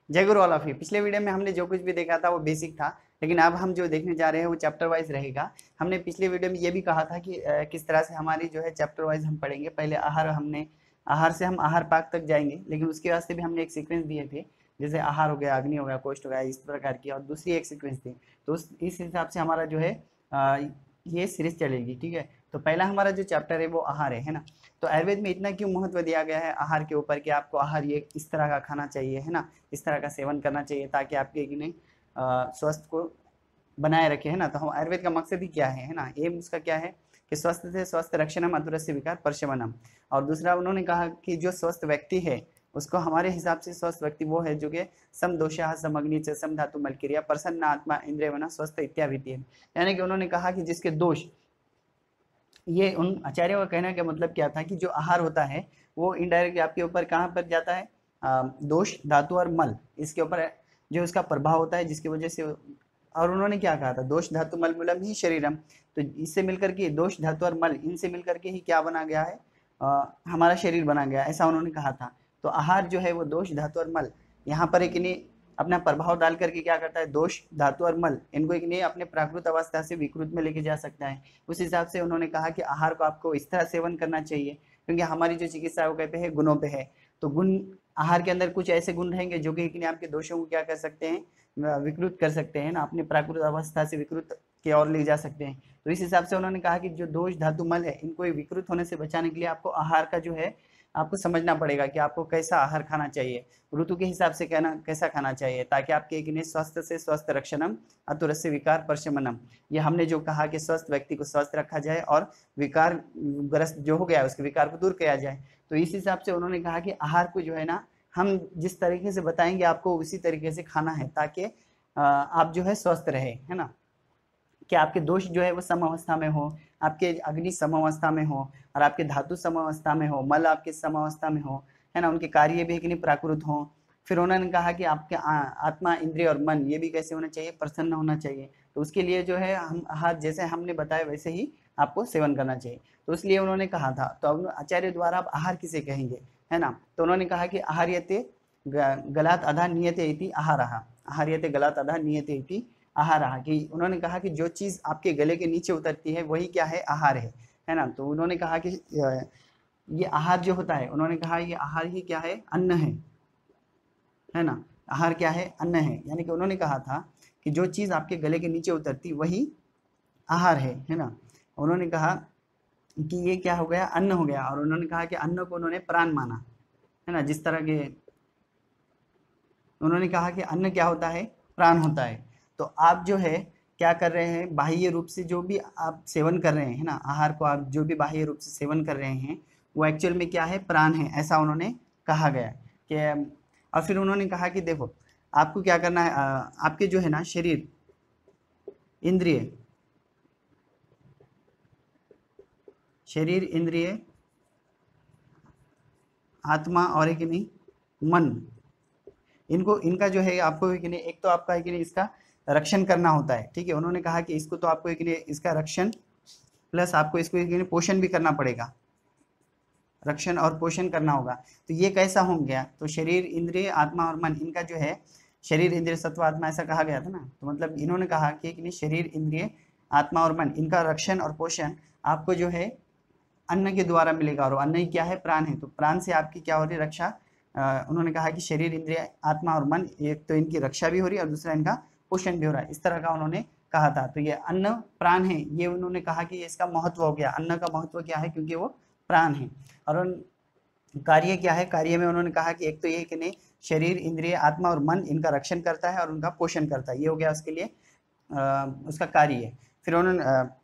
जय गुरु all of you. पिछले video में हमने जो कुछ भी देखा था वो बेसिक था, लेकिन अब हम जो देखने जा रहे हैं वो चैप्टर वाइज रहेगा। हमने पिछले वीडियो में ये भी कहा था कि किस तरह से हमारी जो है चैप्टर वाइज हम पढ़ेंगे। पहले आहार, हमने आहार से हम आहार पाक तक जाएंगे, लेकिन उसके वास्ते भी हमने एक सीक्वेंस दिए थे, जैसे आहार हो गया, अग्नि हो गया, कोष्ठ हो गया, इस प्रकार की, और दूसरी एक सीक्वेंस थी। तो इस हिसाब से हमारा जो है अ, ये सीरीज चलेगी, ठीक है। तो पहला हमारा जो चैप्टर है वो आहार है ना। तो आयुर्वेद में इतना क्यों महत्व दिया गया है आहार के ऊपर कि आपको आहार ये इस तरह का खाना चाहिए, है ना, इस तरह का सेवन करना चाहिए ताकि आपके कि नहीं स्वास्थ्य को बनाए रखे, है ना। तो हम आयुर्वेद का मकसद ही क्या है ना, एम उसका क्या है कि स्वस्थ से स्वस्थ रक्षणम अतुरस्य विकार परशमनम। और दूसरा उन्होंने कहा कि जो स्वस्थ व्यक्ति है उसको हमारे हिसाब से स्वस्थ व्यक्ति वो है जो कि सम दोषा सम अग्नि च सम धातु मलक्रिया प्रसन्न आत्मा इंद्रिय वना स्वस्थ इत्यादि है। यानी कि उन्होंने कहा कि जिसके दोष, ये उन आचार्यों का कहने का मतलब क्या था कि जो आहार होता है वो इनडायरेक्टली आपके ऊपर कहाँ पर जाता है, दोष धातु और मल, इसके ऊपर जो उसका प्रभाव होता है, जिसकी वजह से। और उन्होंने क्या कहा था, दोष धातु मल मूलम ही शरीरम। तो इससे मिलकर के दोष धातु और मल, इनसे मिलकर के ही क्या बना गया है, हमारा शरीर बना गया, ऐसा उन्होंने कहा था। तो आहार जो है वो दोष धातु और मल, यहाँ पर एक नहीं अपना प्रभाव डाल करके क्या करता है, दोष धातु और मल इनको एक नहीं अपने प्राकृत अवस्था से विकृत में लेके जा सकता है। उस हिसाब से उन्होंने कहा कि आहार को आपको इस तरह सेवन करना चाहिए, क्योंकि हमारी जो चिकित्सा है वो कहते हैं गुणों पे है। तो गुण, आहार के अंदर कुछ ऐसे गुण रहेंगे जो कि आपके दोषों को क्या कर सकते हैं, विकृत कर सकते हैं ना, अपने प्राकृत अवस्था से विकृत की ओर ले जा सकते हैं। तो इस हिसाब से उन्होंने कहा कि जो दोष धातु मल है इनको विकृत होने से बचाने के लिए आपको आहार का जो है आपको समझना पड़ेगा कि आपको कैसा आहार खाना चाहिए, ऋतु के हिसाब से कहना कैसा खाना चाहिए, ताकि आपके एक स्वस्थ से स्वस्थ रक्षणम अतुरस्य विकार परशमनम। ये हमने जो कहा कि स्वस्थ व्यक्ति को स्वस्थ रखा जाए और विकार ग्रस्त जो हो गया है उसके विकार को दूर किया जाए। तो इस हिसाब से उन्होंने कहा कि आहार को जो है ना हम जिस तरीके से बताएंगे आपको उसी तरीके से खाना है, ताकि आप जो है स्वस्थ रहे, है ना। कि आपके दोष जो है वो सम अवस्था में हो, आपके अग्नि सम अवस्था में हो, और आपके धातु सम अवस्था में हो, मल आपके सम अवस्था में हो, है ना, उनके कार्य भी कि नहीं प्राकृत हो। फिर उन्होंने कहा कि आपके आत्मा इंद्रिय और मन ये भी कैसे होना चाहिए, प्रसन्न होना चाहिए। तो उसके लिए जो है हम आहार जैसे हमने बताया वैसे ही आपको सेवन करना चाहिए। तो इसलिए उन्होंने कहा था। तो अब आचार्य द्वारा आप आहार किसे कहेंगे, है ना। तो उन्होंने कहा कि आहार्यते गलात अधा नियते इति आहारः, आहार्यते गलात अधा नियते इति आहार, कि उन्होंने कहा कि जो चीज आपके गले के नीचे उतरती है वही क्या है, आहार है ना। तो उन्होंने कहा कि ये आहार जो होता है, उन्होंने कहा ये आहार ही क्या है, अन्न है ना। आहार क्या है, अन्न है। यानी कि उन्होंने कहा था कि जो चीज आपके गले के नीचे उतरती वही आहार है ना। उन्होंने कहा कि ये क्या हो गया, अन्न हो गया। और उन्होंने कहा कि अन्न को उन्होंने प्राण माना, है ना। जिस तरह के उन्होंने कहा कि अन्न क्या होता है, प्राण होता है। तो आप जो है क्या कर रहे हैं, बाह्य रूप से जो भी आप सेवन कर रहे हैं, है ना, आहार को आप जो भी बाह्य रूप से सेवन कर रहे हैं वो एक्चुअल में क्या है, प्राण है, ऐसा उन्होंने कहा गया कि। और फिर उन्होंने कहा कि देखो आपको क्या करना है, आपके जो है ना शरीर, इंद्रिय, शरीर इंद्रिय आत्मा और एक नहीं मन, इनको इनका जो है आपको एक नहीं, एक तो आपका एक नहीं इसका रक्षण करना होता है, ठीक है। उन्होंने कहा कि इसको तो आपको एक नहीं इसका रक्षण प्लस आपको इसको एक नहीं पोषण भी करना पड़ेगा, रक्षण और पोषण करना होगा। तो ये कैसा हो गया, तो शरीर इंद्रिय आत्मा और मन, इनका जो है शरीर इंद्रिय सत्व आत्मा ऐसा कहा गया था ना। तो मतलब इन्होंने कहा कि शरीर इंद्रिय आत्मा और मन इनका रक्षण और पोषण आपको जो है अन्न के द्वारा मिलेगा। और अन्न ही क्या है, प्राण है। तो प्राण से आपकी क्या हो रही है, रक्षा। उन्होंने कहा कि शरीर इंद्रिय आत्मा और मन, एक तो इनकी रक्षा भी हो रही है और दूसरा इनका पोषण भी हो रहा है, इस तरह का उन्होंने कहा था। तो ये अन्न प्राण है, ये उन्होंने कहा कि इसका महत्व हो गया। अन्न का महत्व क्या है, क्योंकि वो प्राण है। और उन कार्य क्या है, कार्य में उन्होंने कहा कि एक तो ये कि नहीं शरीर इंद्रिय आत्मा और मन इनका रक्षण करता है और उनका पोषण करता है, ये हो गया उसके लिए उसका कार्य है। फिर उन्होंने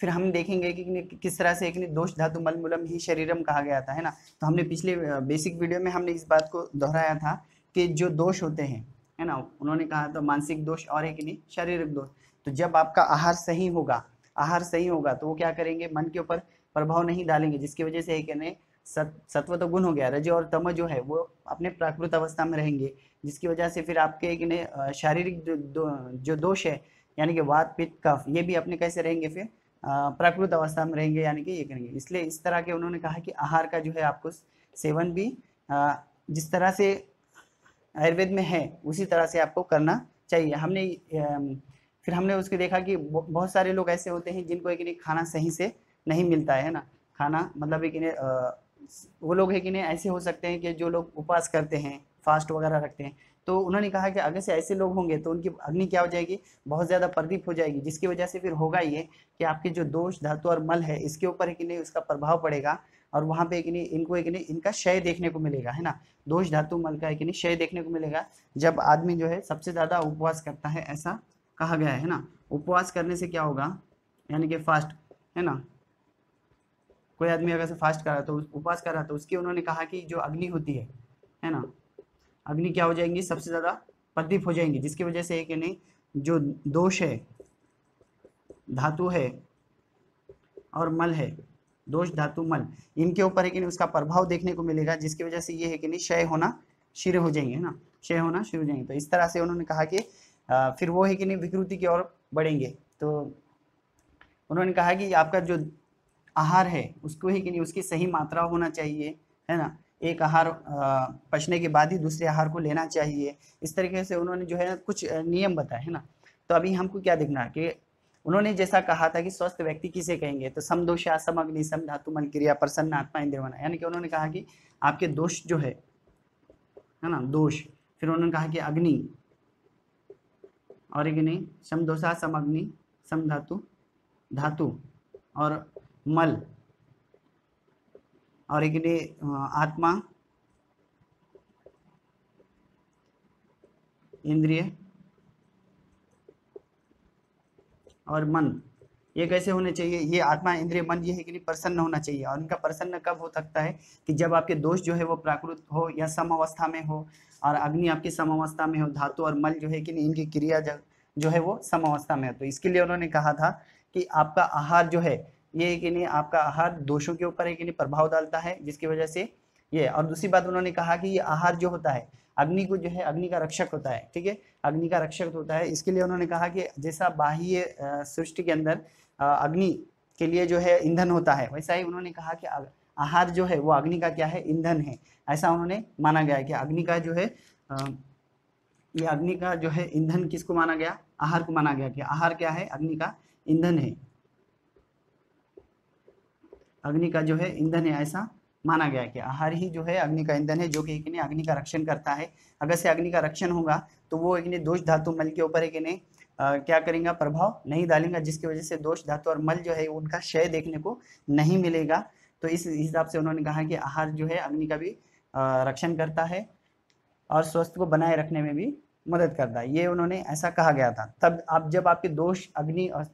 फिर हम देखेंगे कि किस तरह से एक दोष धातु मल मूलम ही शरीरम कहा गया था, है ना। तो हमने पिछले बेसिक वीडियो में हमने इस बात को दोहराया था कि जो दोष होते हैं, है ना, उन्होंने कहा तो मानसिक दोष और एक नहीं शारीरिक दोष। तो जब आपका आहार सही होगा, आहार सही होगा तो वो क्या करेंगे, मन के ऊपर प्रभाव नहीं डालेंगे, जिसकी वजह से एक सत्व तो गुण हो गया, रज और तम जो है वो अपने प्राकृत अवस्था में रहेंगे, जिसकी वजह से फिर आपके एक शारीरिक जो दोष है, यानी कि वात पित्त कफ, ये भी अपने कैसे रहेंगे, फिर प्राकृत अवस्था में रहेंगे, यानी कि ये करेंगे। इसलिए इस तरह के उन्होंने कहा कि आहार का जो है आपको सेवन भी जिस तरह से आयुर्वेद में है उसी तरह से आपको करना चाहिए। फिर हमने उसके देखा कि बहुत सारे लोग ऐसे होते हैं जिनको एक नहीं खाना सही से नहीं मिलता है ना, खाना मतलब एक नहीं वो लोग है कि नहीं ऐसे हो सकते हैं कि जो लोग उपवास करते हैं, फास्ट वगैरह रखते हैं, तो उन्होंने कहा कि अगर से ऐसे लोग होंगे तो उनकी अग्नि क्या हो जाएगी, बहुत ज़्यादा प्रदीप हो जाएगी, जिसकी वजह से फिर होगा ये कि आपके जो दोष धातु और मल है इसके ऊपर है कि नहीं उसका प्रभाव पड़ेगा, और वहाँ पे कि नहीं इनको एक नहीं इनका क्षय देखने को मिलेगा, है ना, दोष धातु मल का एक नहीं क्षय देखने को मिलेगा जब आदमी जो है सबसे ज़्यादा उपवास करता है, ऐसा कहा गया है ना। उपवास करने से क्या होगा, यानी कि फास्ट, है ना, कोई आदमी अगर से फास्ट कर रहा तो उपवास कर रहा तो उसकी उन्होंने कहा कि जो अग्नि होती है ना, अग्नि क्या हो जाएंगी, सबसे ज़्यादा प्रदीप हो जाएंगी, जिसकी वजह से कि नहीं जो दोष है, धातु है और मल है, दोष धातु मल, इनके ऊपर है कि नहीं उसका प्रभाव देखने को मिलेगा, जिसकी वजह से ये है कि नहीं क्षय होना शुरू हो जाएंगे, है ना, क्षय होना शुरू हो जाएंगे। तो इस तरह से उन्होंने कहा कि फिर वो है कि नहीं विकृति की ओर बढ़ेंगे। तो उन्होंने कहा कि आपका जो आहार है उसको ही कि नहीं उसकी सही मात्रा होना चाहिए, है ना, एक आहार पचने के बाद ही दूसरे आहार को लेना चाहिए, इस तरीके से उन्होंने जो है कुछ नियम बताए, है ना। तो अभी हमको क्या देखना है कि उन्होंने जैसा कहा था कि स्वस्थ व्यक्ति किसे कहेंगे, तो समदोषा सम अग्नि सम धातु मल क्रिया प्रसन्न आत्मा इंद्रियमना, यानी कि उन्होंने कहा कि आपके दोष जो है ना, दोष, फिर उन्होंने कहा कि अग्नि और अग्नि समदोषा सम अग्नि सम धातु धातु और मल और एक आत्मा इंद्रिय और मन, ये कैसे होने चाहिए, ये आत्मा इंद्रिय मन ये है कि नहीं प्रसन्न होना चाहिए। और इनका प्रसन्न कब हो सकता है कि जब आपके दोष जो है वो प्राकृत हो या सम अवस्था में हो, और अग्नि आपकी सम अवस्था में हो, धातु और मल जो है कि नहीं इनकी क्रिया जो है वो सम अवस्था में हो। तो इसके लिए उन्होंने कहा था कि आपका आहार जो है ये कि नहीं आपका आहार दोषों के ऊपर है कि नहीं प्रभाव डालता है, जिसकी वजह से ये। और दूसरी बात उन्होंने कहा कि ये आहार जो होता है अग्नि को जो है अग्नि का रक्षक होता है, ठीक है, अग्नि का रक्षक होता है। इसके लिए उन्होंने कहा कि जैसा बाह्य सृष्टि के अंदर अग्नि के लिए जो है ईंधन होता है, वैसा ही उन्होंने कहा कि आहार जो है वो अग्नि का क्या है, ईंधन है। ऐसा उन्होंने माना गया है कि अग्नि का जो है ये अग्नि का जो है ईंधन किसको माना गया, आहार को माना गया कि आहार क्या है, अग्नि का ईंधन है, अग्नि का जो है ईंधन है, ऐसा माना गया कि आहार ही जो है अग्नि का ईंधन है, जो कि एक अग्नि का रक्षण करता है। अगर से अग्नि का रक्षण होगा तो वो एक दोष धातु मल के ऊपर एक क्या करेंगे, प्रभाव नहीं डालेंगे, जिसकी वजह से दोष धातु और मल जो है उनका क्षय देखने को नहीं मिलेगा। तो इस हिसाब से उन्होंने कहा कि आहार जो है अग्नि का भी रक्षण करता है और स्वास्थ्य को बनाए रखने में भी मदद करता है, ये उन्होंने ऐसा कहा गया था। तब आप जब आपके दोष अग्नि और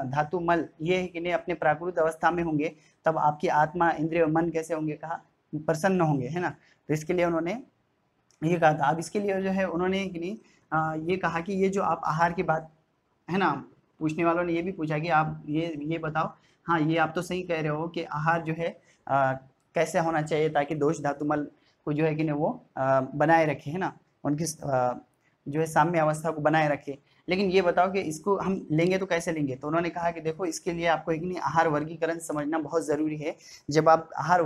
धातु मल ये कि नहीं अपने प्राकृत अवस्था में होंगे, तब आपकी आत्मा इंद्रिय मन कैसे होंगे, कहा प्रसन्न होंगे, है ना। तो इसके लिए उन्होंने ये कहा था। अब इसके लिए जो है उन्होंने कि नहीं ये कहा कि ये जो आप आहार की बात है ना, पूछने वालों ने ये भी पूछा कि आप ये बताओ, हाँ ये आप तो सही कह रहे हो कि आहार जो है कैसे होना चाहिए ताकि दोष धातु मल को जो है कि नहीं वो बनाए रखे, है ना, उनकी जो है साम्य अवस्था को बनाए रखे। लेकिन ये बताओ कि इसको हम लेंगे तो कैसे लेंगे, तो उन्होंने कहा कि देखो इसके लिए आपको एक नहीं आहार वर्गीकरण समझना बहुत ज़रूरी है। जब आप आहार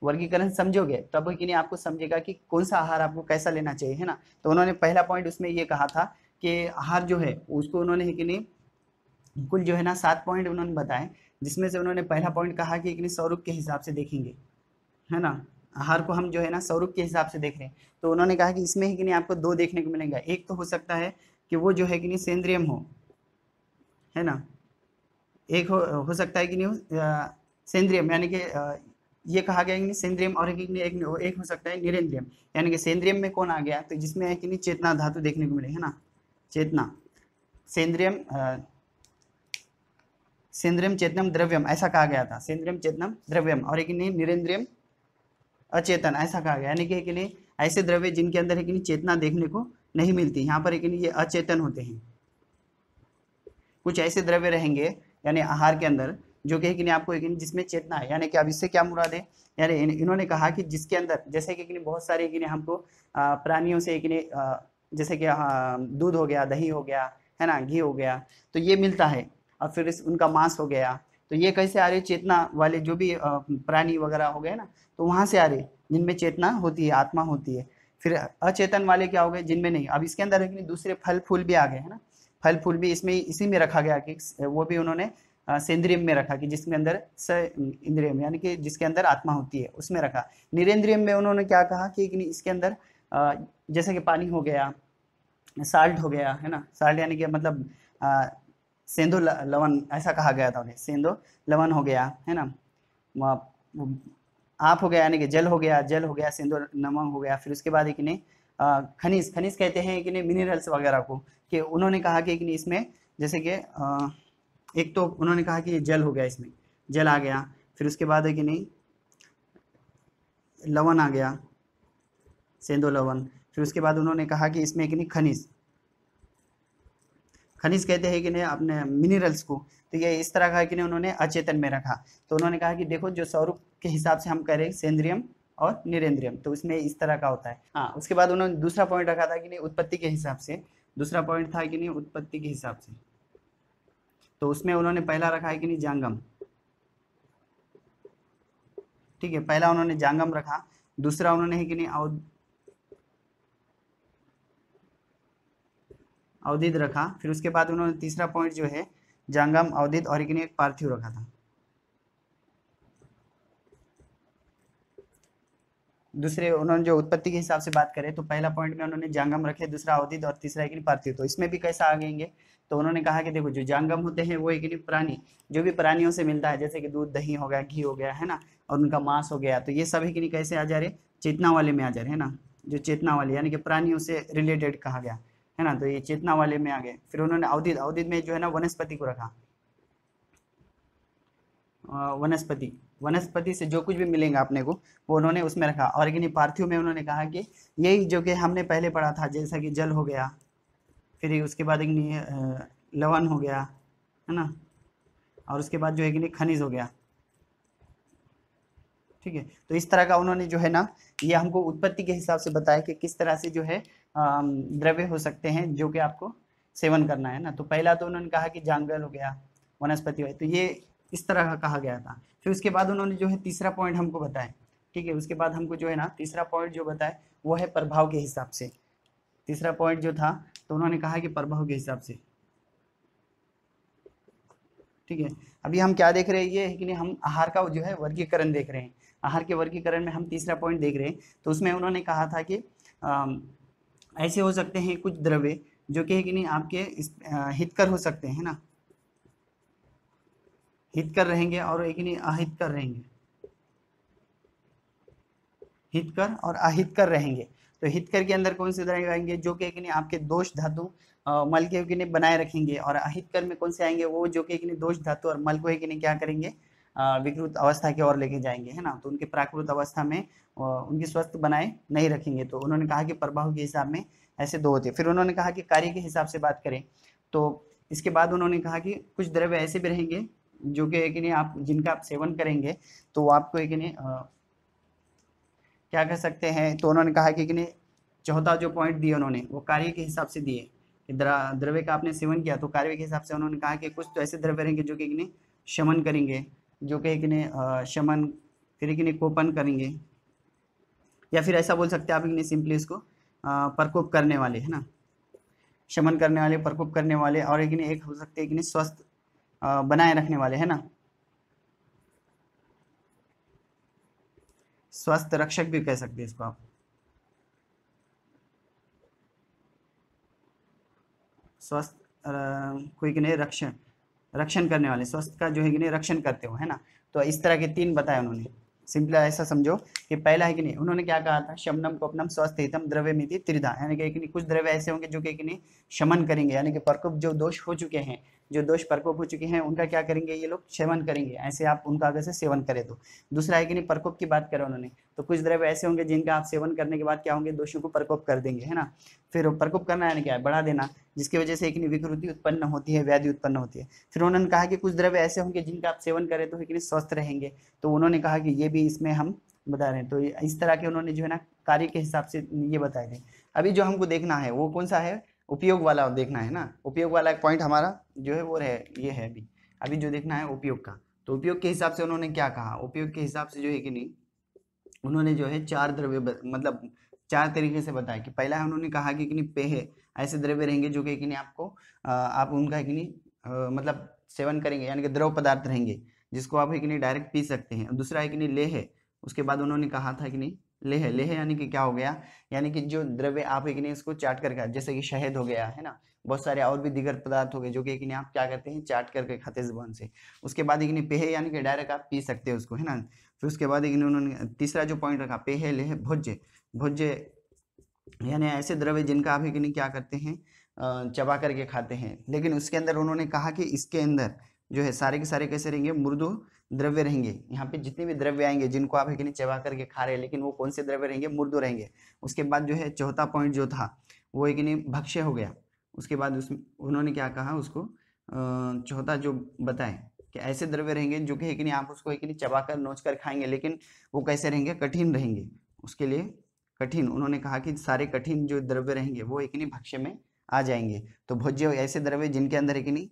वर्गीकरण समझोगे तब कि नहीं आपको समझेगा कि कौन सा आहार आपको कैसा लेना चाहिए, है ना। तो उन्होंने पहला पॉइंट उसमें ये कहा था कि आहार जो है उसको उन्होंने कि नहीं कुल जो है ना 7 पॉइंट उन्होंने बताए, जिसमें से उन्होंने पहला पॉइंट कहा कि एक नहीं स्वरूप के हिसाब से देखेंगे, है ना, आहार को हम जो है ना स्वरूप के हिसाब से देख रहे हैं। तो उन्होंने कहा कि इसमें ही कि नहीं आपको 2 देखने को मिलेगा, एक तो हो सकता है कि वो जो है कि नहीं सेंद्रियम हो, है ना, एक हो सकता है कि नहीं सेंद्रियम, यानी कि ये कहा गया कि नहीं सेंद्रियम, और एक हो सकता है निरेंद्रियम, यानी कि सेंद्रियम में कौन आ गया, तो जिसमें है कि नहीं चेतना धातु देखने को मिले, है ना, चेतना, सेंद्रियम सेंद्रियम चेतनम द्रव्यम ऐसा कहा गया था, सेंद्रियम चेतनम द्रव्यम, और एक नहीं निरेंद्रियम अचेतन ऐसा कहा गया, यानी कि नहीं ऐसे द्रव्य जिनके अंदर है कि नहीं चेतना देखने को नहीं मिलती, यहाँ पर एक नहीं ये अचेतन होते हैं। कुछ ऐसे द्रव्य रहेंगे यानी आहार के अंदर जो कि नहीं आपको एक जिसमें चेतना है, यानी कि अब इससे क्या मुराद है, यानी इन्होंने कहा कि जिसके अंदर जैसे कि बहुत सारे कि हमको प्राणियों से कि जैसे कि दूध हो गया, दही हो गया, है ना, घी हो गया, तो ये मिलता है, और फिर उनका मांस हो गया, तो ये कैसे आ रहे, चेतना वाले जो भी प्राणी वगैरह हो गए ना, तो वहाँ से आ रहे जिनमें चेतना होती है, आत्मा होती है। फिर अचेतन वाले क्या हो गए, जिनमें नहीं। अब इसके अंदर है कि नहीं दूसरे फल फूल भी आ गए, है ना। फल फूल भी इसमें इसी में रखा गया कि वो भी उन्होंने सेंद्रियम में रखा, कि जिसके अंदर स इंद्रियम यानी कि जिसके अंदर आत्मा होती है उसमें रखा। निरेंद्रियम में उन्होंने क्या कहा कि इसके अंदर जैसे कि पानी हो गया, साल्ट हो गया, है ना। साल्ट यानी कि मतलब सेंधो लवण ऐसा कहा गया था उन्हें, सेंधो लवण हो गया, है ना। आप हो गया यानी कि जल हो गया, जल हो गया, सेंधो नमक हो गया। फिर उसके बाद एक ने खनिज, खनिज कहते हैं कि नहीं मिनरल्स वगैरह को, कि उन्होंने कहा कि इसमें जैसे कि एक तो उन्होंने कहा कि जल हो गया, इसमें जल आ गया। फिर उसके बाद है कि नहीं लवण आ गया, सेंधो लवण। फिर उसके बाद उन्होंने कहा कि इसमें कि नहीं खनिज, खनिज कहते हैं कि नहीं अपने मिनरल्स को। तो ये इस तरह का कि नहीं उन्होंने अचेतन में रखा। तो उन्होंने कहा कि देखो जो स्वरूप के हिसाब से हम करें सेंद्रियम और निरेंद्रियम, तो उसमें इस तरह का होता है। हाँ, उसके बाद उन्होंने दूसरा पॉइंट रखा था कि नहीं उत्पत्ति के हिसाब से। दूसरा पॉइंट था कि नहीं उत्पत्ति के हिसाब से, तो उसमें उन्होंने पहला रखा है कि नहीं जांगम। ठीक है, पहला उन्होंने जांगम रखा। दूसरा उन्होंने है कि नहीं अवधित रखा। फिर उसके बाद उन्होंने तीसरा पॉइंट जो है जांगम, अवधित और एक पार्थिव रखा था। दूसरे उन्होंने जो उत्पत्ति के हिसाब से बात करें तो पहला पॉइंट में उन्होंने जांगम रखे, दूसरा अवधित और तीसरा एक पार्थिव। तो इसमें भी कैसा आ गएंगे, तो उन्होंने कहा कि देखो जो जांगम होते हैं वो एक प्राणी, जो भी प्राणियों से मिलता है, जैसे कि दूध दही हो गया, घी हो गया, है ना, और उनका मांस हो गया, तो ये सभी कि कैसे आ जा रहे, चेतना वाले में आ जा रहे, है ना। जो चेतना वाले यानी कि प्राणियों से रिलेटेड कहा गया, है ना, तो ये चेतना वाले में आ गए। फिर उन्होंने अवधित, अवधित में जो है ना वनस्पति को रखा। वनस्पति, वनस्पति से जो कुछ भी मिलेगा अपने को वो उन्होंने उसमें रखा। और पार्थिव में उन्होंने कहा कि यही जो कि हमने पहले पढ़ा था, जैसा कि जल हो गया, फिर उसके बाद लवण हो गया, है ना, और उसके बाद जो है कि खनिज हो गया। ठीक है, तो इस तरह का उन्होंने जो है ना ये हमको उत्पत्ति के हिसाब से बताया कि किस तरह से जो है द्रव्य हो सकते हैं जो कि आपको सेवन करना है ना। तो पहला तो उन्होंने कहा कि जांगल हो गया, वनस्पति हो, तो ये इस तरह का कहा गया था। फिर उसके बाद उन्होंने जो है तीसरा पॉइंट हमको बताया। ठीक है, उसके बाद हमको जो है ना तीसरा पॉइंट जो बताया वो है प्रभाव के हिसाब से। तीसरा पॉइंट जो था तो उन्होंने कहा कि प्रभाव के हिसाब से। ठीक है, अभी हम क्या देख रहे हैं, ये है कि नहीं हम आहार का जो है वर्गीकरण देख रहे हैं। आहार के वर्गीकरण में हम तीसरा पॉइंट देख रहे हैं। तो उसमें उन्होंने कहा था कि ऐसे हो सकते हैं कुछ द्रव्य जो कि है कि नहीं आपके हितकर हो सकते हैं ना, हितकर रहेंगे, और एक नहीं अहितकर रहेंगे, हितकर और अहितकर रहेंगे। तो हितकर के अंदर कौन से द्रव्य आएंगे जो कि नहीं आपके दोष धातु मल के नहीं बनाए रखेंगे, और अहितकर में कौन से आएंगे वो जो कि नहीं दोष धातु और मल को है कि नहीं क्या करेंगे, विकृत अवस्था की ओर लेके जाएंगे, है ना। तो उनके प्राकृत अवस्था में उनकी स्वस्थ बनाए नहीं रखेंगे। तो उन्होंने कहा कि प्रभाव के हिसाब में ऐसे दो होते हैं। फिर उन्होंने कहा कि कार्य के हिसाब से बात करें तो इसके बाद उन्होंने कहा कि कुछ द्रव्य ऐसे भी रहेंगे जो कि एक नहीं आप जिनका आप सेवन करेंगे तो वो आपको एक नहीं क्या कह सकते हैं। तो उन्होंने कहा कि नहीं चौथा जो पॉइंट दिए उन्होंने वो कार्य के हिसाब से दिए कि द्रव्य का आपने सेवन किया तो कार्य के हिसाब से उन्होंने कहा कि कुछ तो ऐसे द्रव्य रहेंगे जो कि नहीं शमन करेंगे, जो कि नहीं शमन, फिर कि नहीं कोपन करेंगे, या फिर ऐसा बोल सकते हैं आप नहीं सिंपली इसको प्रकोप करने वाले, है ना, शमन करने वाले, प्रकोप करने वाले, और एक हो सकते हैं कि नहीं स्वस्थ बनाए रखने वाले, है ना, स्वस्थ रक्षक भी कह सकते हैं इसको आप, स्वस्थ कोई कि नहीं रक्षण, रक्षण करने वाले, स्वस्थ का जो है कि नहीं रक्षण करते हो, है ना। तो इस तरह के तीन बताए उन्होंने। सिंपल ऐसा समझो कि पहला है कि नहीं उन्होंने क्या कहा था, शमनम कोपनम स्वस्थ हितम द्रव्य मिति त्रिधा, यानी कि नहीं कुछ द्रव्य ऐसे होंगे जो कि नहीं शमन करेंगे, यानी कि प्रकोप जो दोष हो चुके हैं, जो दोष प्रकोप हो चुके हैं उनका क्या करेंगे ये लोग सेवन करेंगे, ऐसे आप उनका अगर से सेवन करें तो। दूसरा है कि नहीं प्रकोप की बात करें उन्होंने, तो कुछ द्रव्य ऐसे होंगे जिनका आप सेवन करने के बाद क्या होंगे दोषों को प्रकोप कर देंगे, है ना। फिर प्रकोप करना यानी क्या है बढ़ा देना, जिसकी वजह से एक विकृति उत्पन्न होती है, व्याधि उत्पन्न होती है। फिर उन्होंने कहा कि कुछ द्रव्य ऐसे होंगे जिनका आप सेवन करें तो एक स्वस्थ रहेंगे, तो उन्होंने कहा कि ये भी इसमें हम बता रहे हैं। तो इस तरह के उन्होंने जो है ना कार्य के हिसाब से ये बताए थे। अभी जो हमको देखना है वो कौन सा है, उपयोग वाला देखना है ना। उपयोग वाला एक पॉइंट हमारा जो है वो है ये है अभी अभी जो देखना है उपयोग का। तो उपयोग के हिसाब से उन्होंने क्या कहा, उपयोग के हिसाब से जो है कि नहीं उन्होंने जो है चार द्रव्य मतलब चार तरीके से बताया कि पहला उन्होंने कहा कि नहीं पेय ऐसे द्रव्य रहेंगे जो कि नहीं आपको आप उनका कि नहीं मतलब सेवन करेंगे, यानी कि द्रव पदार्थ रहेंगे जिसको आप है कि नहीं डायरेक्ट पी सकते हैं। दूसरा है कि नहीं लेह है, उसके बाद उन्होंने कहा था कि नहीं लेह लेह यानी कि क्या हो गया, यानी कि जो द्रव्य आप है कि नहीं उसको चाट करके, जैसे कि शहद हो गया है ना, बहुत सारे और भी दीगर पदार्थ हो गए जो कि नहीं आप क्या करते हैं चाट करके खाते हैं जुबान से। उसके बाद एक नहीं पेय यानी कि डायरेक्ट आप पी सकते हैं उसको, है ना। फिर उसके बाद एक उन्होंने तीसरा जो पॉइंट रखा पेय लेह भोज्य भोज्य, यानी ऐसे द्रव्य जिनका आप है कि नहीं क्या करते हैं चबा करके खाते हैं। लेकिन उसके अंदर उन्होंने कहा कि इसके अंदर जो है सारे के सारे कैसे रहेंगे, मृदु द्रव्य रहेंगे। यहाँ पे जितने भी द्रव्य आएंगे जिनको आप है कि नहीं चबा करके खा रहे हैं, लेकिन वो कौन से द्रव्य रहेंगे, मृदु रहेंगे। उसके बाद जो है चौथा पॉइंट जो था वो है कि नहीं भक्ष्य हो गया। उसके बाद उसमें उन्होंने क्या कहा उसको चौथा जो बताए कि ऐसे द्रव्य रहेंगे जो कि है कि नहीं आप उसको है कि नहीं चबा कर नोच कर खाएंगे, लेकिन वो कैसे रहेंगे, कठिन रहेंगे। उसके लिए कठिन, उन्होंने कहा कि सारे कठिन जो द्रव्य रहेंगे वो एक नहीं भक्ष्य में आ जाएंगे। तो भोज्य ऐसे द्रव्य जिनके अंदर एक नहीं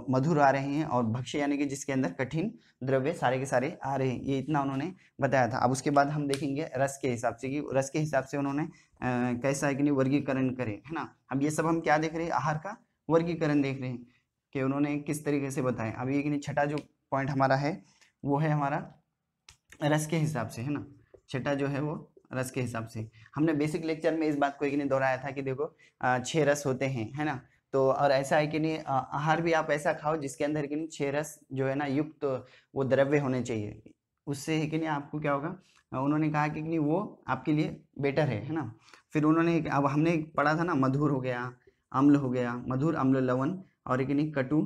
मधुर आ रहे हैं, और भक्ष्य यानी कि जिसके अंदर कठिन द्रव्य सारे के सारे आ रहे हैं। ये इतना उन्होंने बताया था। अब उसके बाद हम देखेंगे रस के हिसाब से, कि रस के हिसाब से उन्होंने कैसा है कि नहीं वर्गीकरण करे, है ना। अब ये सब हम क्या देख रहे हैं, आहार का वर्गीकरण देख रहे हैं कि उन्होंने किस तरीके से बताया। अब ये कि नहीं छठा जो पॉइंट हमारा है वो है हमारा रस के हिसाब से, है ना। छठा जो है वो रस के हिसाब से। हमने बेसिक लेक्चर में इस बात को एक नहीं दोहराया था कि देखो 6 रस होते हैं, है ना। तो और ऐसा है कि नहीं आहार भी आप ऐसा खाओ जिसके अंदर कि नहीं 6 रस जो है ना युक्त तो वो द्रव्य होने चाहिए। उससे है कि नहीं आपको क्या होगा, उन्होंने कहा कि नहीं वो आपके लिए बेटर है ना। फिर उन्होंने अब हमने पढ़ा था ना, मधुर हो गया, अम्ल हो गया, मधुर अम्ल लवण, और एक नहीं कटु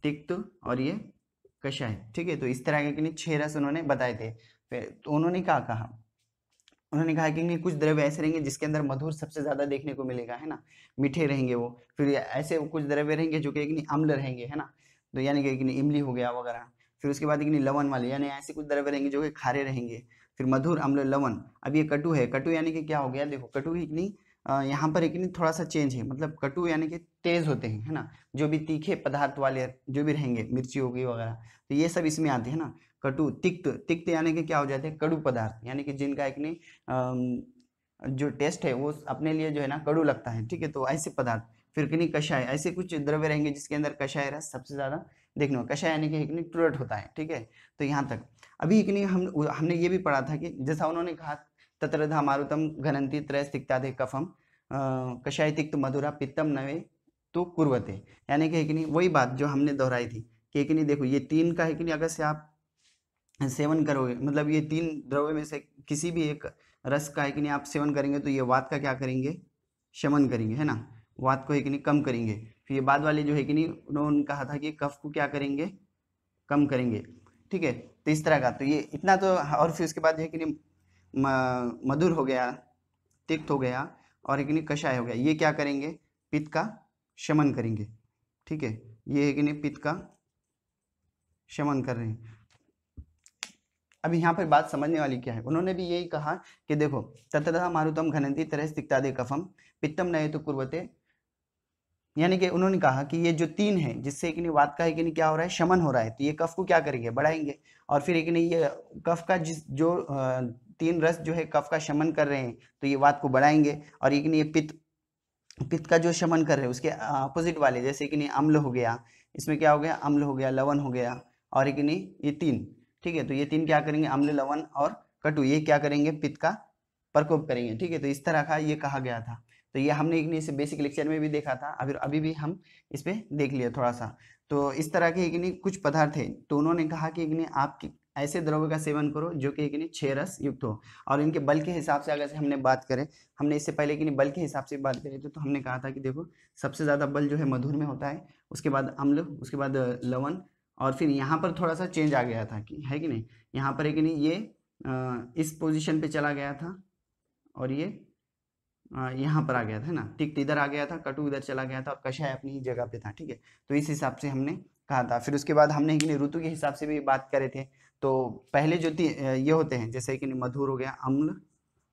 तिक्त और ये कषाय, ठीक है। तो इस तरह के कि नहीं 6 रस उन्होंने बताए थे। फिर तो उन्होंने क्या कहा, उन्होंने कहा कि नहीं कुछ द्रव्य ऐसे रहेंगे जिसके अंदर मधुर सबसे ज्यादा देखने को मिलेगा, है ना, मीठे रहेंगे वो। फिर ऐसे कुछ द्रव्य रहेंगे जो कि एक नहीं अम्ल रहेंगे, है ना, तो यानी कि एक नहीं इमली हो गया वगैरह। फिर उसके बाद एक नहीं लवण वाले, यानी ऐसे कुछ द्रव्य रहेंगे जो कि खारे रहेंगे। फिर मधुर अम्ल लवण। अब ये कटु है, कटु यानी कि क्या हो गया, देखो कटु एक नहीं यहाँ पर एक नहीं थोड़ा सा चेंज है, मतलब कटु यानी कि तेज होते हैं, है ना। जो भी तीखे पदार्थ वाले जो भी रहेंगे, मिर्ची होगी वगैरह, तो ये सब इसमें आते हैं ना। कटु तिक्त, तिक्त यानी कि क्या हो जाते हैं, कड़ू पदार्थ, यानी कि जिनका एक नहीं जो टेस्ट है वो अपने लिए जो है ना कड़ू लगता है, ठीक है। तो ऐसे पदार्थ। फिर कि नहीं कषाय, ऐसे कुछ द्रव्य रहेंगे जिसके अंदर कषाय रस सबसे ज्यादा देखने को, कषाय यानी कि एक नहीं टूरट होता है, ठीक है। तो यहाँ तक अभी एक नहीं हमने ये भी पढ़ा था कि जैसा उन्होंने कहा तत्रधा मारुतम घनंती त्रयस्तिक्तादे कफम कषाय तिक्त मधुरा पित्तम नवे तो कुर्वते, यानी कि एक नहीं वही बात जो हमने दोहराई थी कि एक नहीं देखो ये तीन का है कि नहीं अगर से आप सेवन करोगे, मतलब ये तीन द्रव्य में से किसी भी एक रस का है कि नहीं आप सेवन करेंगे तो ये वात का क्या करेंगे, शमन करेंगे, है ना, वात को है कि नहीं कम करेंगे। फिर ये बाद वाले जो है कि नहीं उन्होंने कहा था कि कफ को क्या करेंगे, कम करेंगे, ठीक है। तो इस तरह का तो ये इतना तो, और फिर उसके बाद है कि नहीं मधुर हो गया, तिक्त हो गया, और एक नहीं कषाय हो गया, ये क्या करेंगे, पित्त का शमन करेंगे, ठीक है। ये है कि नहीं पित्त का शमन कर रहे हैं। अब यहाँ पर बात समझने वाली क्या है, उन्होंने भी यही कहा कि देखो ततः मारुतम घनंती तरह तिक्तादे कफम पित्तम नये तो कुर्वते, यानी कि उन्होंने कहा कि ये जो तीन है जिससे कि नहीं वात का है कि नहीं क्या हो रहा है, शमन हो रहा है, तो ये कफ को क्या करेंगे, बढ़ाएंगे। और फिर एक नहीं ये कफ का जिस जो तीन रस जो है कफ का शमन कर रहे हैं तो ये वात को बढ़ाएंगे। और एक नहीं ये पित्त, पित्त का जो शमन कर रहे हैं उसके अपोजिट वाले, जैसे कि नहीं अम्ल हो गया, इसमें क्या हो गया, अम्ल हो गया, लवण हो गया, और एक नहीं ये तीन, ठीक है। तो ये तीन क्या करेंगे, अम्ल लवण और कटु, ये क्या करेंगे, पित्त का प्रकोप करेंगे, ठीक है। तो इस तरह का ये कहा गया था। तो ये हमने एक नहीं बेसिक लेक्चर में भी देखा था, अभी भी हम इस पे देख लिया थोड़ा सा। तो इस तरह के एक नहीं कुछ पदार्थ है, तो उन्होंने कहा कि एक नहीं आप ऐसे द्रव्य का सेवन करो जो कि एक नहीं 6 रस युक्त हो। और इनके बल के हिसाब से अगर से हमने बात करें, हमने इससे पहले कि नहीं बल के हिसाब से बात करी थी, तो हमने कहा था कि देखो सबसे ज़्यादा बल जो है मधुर में होता है, उसके बाद अम्ल, उसके बाद लवण, और फिर यहाँ पर थोड़ा सा चेंज आ गया था कि है कि नहीं, यहाँ पर है कि नहीं ये इस पोजीशन पे चला गया था, और ये यहाँ पर आ गया था, है ना, तिक्त इधर आ गया था, कटु इधर चला गया था, और कषाय अपनी ही जगह पे था, ठीक है। तो इस हिसाब से हमने कहा था। फिर उसके बाद हमने कि नहीं ऋतु के हिसाब से भी बात करे थे। तो पहले जो ये होते हैं जैसे कि नहीं मधुर हो गया, अम्ल,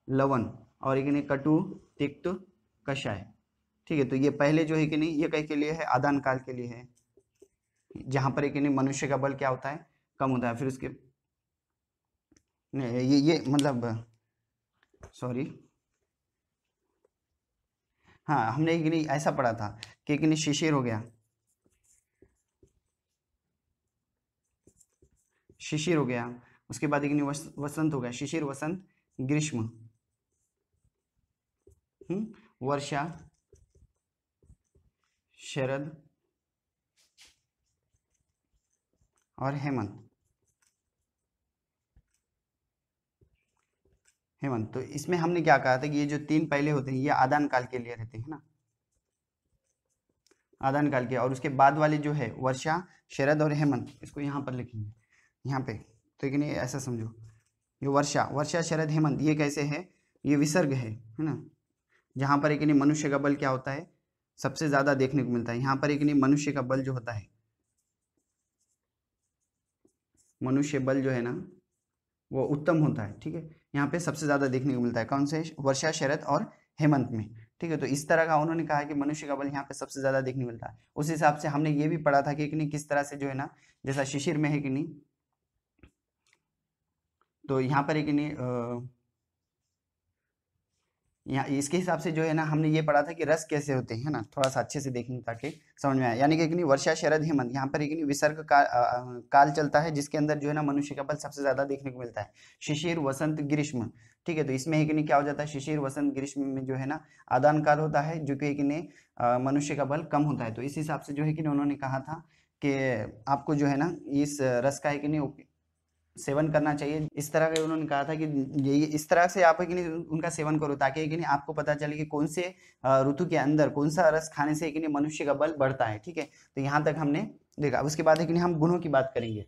लवण, और एक नहीं कटु, तिक्त, कषाय, ठीक है। तो ये पहले जो है कि नहीं ये कई के लिए है, आदान काल के लिए है, जहां पर एक नहीं मनुष्य का बल क्या होता है, कम होता है। फिर उसके ये मतलब सॉरी हाँ हमने एक नहीं ऐसा पढ़ा था कि एक नहीं शिशिर हो गया, शिशिर हो गया, उसके बाद एक नहीं वसंत हो गया, शिशिर वसंत ग्रीष्म, वर्षा शरद और हेमंत। हेमंत, तो इसमें हमने क्या कहा था कि ये जो तीन पहले होते हैं ये आदान काल के लिए रहते हैं ना, आदान काल के, और उसके बाद वाले जो है वर्षा शरद और हेमंत, इसको यहाँ पर लिखेंगे यहाँ पे। तो कि नहीं ऐसा समझो, ये वर्षा वर्षा शरद हेमंत ये कैसे है, ये विसर्ग है ना, जहाँ पर एक नहीं मनुष्य का बल क्या होता है सबसे ज्यादा देखने को मिलता है। यहाँ पर एक नहीं मनुष्य का बल जो होता है, मनुष्य बल जो है ना वो उत्तम होता है, ठीक है। यहाँ पे सबसे ज्यादा देखने को मिलता है कौन से, वर्षा शरद और हेमंत में, ठीक है। तो इस तरह का उन्होंने कहा कि मनुष्य का बल यहाँ पे सबसे ज्यादा देखने को मिलता है। उस हिसाब से हमने ये भी पढ़ा था कि नहीं किस तरह से जो है ना, जैसा शिशिर में है कि नहीं, तो यहाँ पर एक नहीं यहाँ इसके हिसाब से जो है ना हमने ये पढ़ा था कि रस कैसे होते हैं ना, थोड़ा सा अच्छे से देखने ताकि समझ में आए। यानी कि एक नहीं वर्षा शरद हेमंत, यहाँ पर एक नहीं विसर्ग काल चलता है जिसके अंदर जो है ना मनुष्य का बल सबसे ज्यादा देखने को मिलता है। शिशिर वसंत ग्रीष्म, ठीक है। तो इसमें एक नहीं क्या हो जाता है, शिशिर वसंत ग्रीष्म में जो है ना आदान काल होता है, जो कि एक नहीं मनुष्य का बल कम होता है। तो इस हिसाब से जो है कि उन्होंने कहा था कि आपको जो है ना इस रस का एक नहीं सेवन करना चाहिए। इस तरह का उन्होंने कहा था कि ये इस तरह से आप है कि नहीं उनका सेवन करो, ताकि है कि नहीं आपको पता चले कि कौन से ऋतु के अंदर कौन सा रस खाने से है कि नहीं मनुष्य का बल बढ़ता है, ठीक है। तो यहाँ तक हमने देखा। उसके बाद है कि नहीं हम गुणों की बात करेंगे,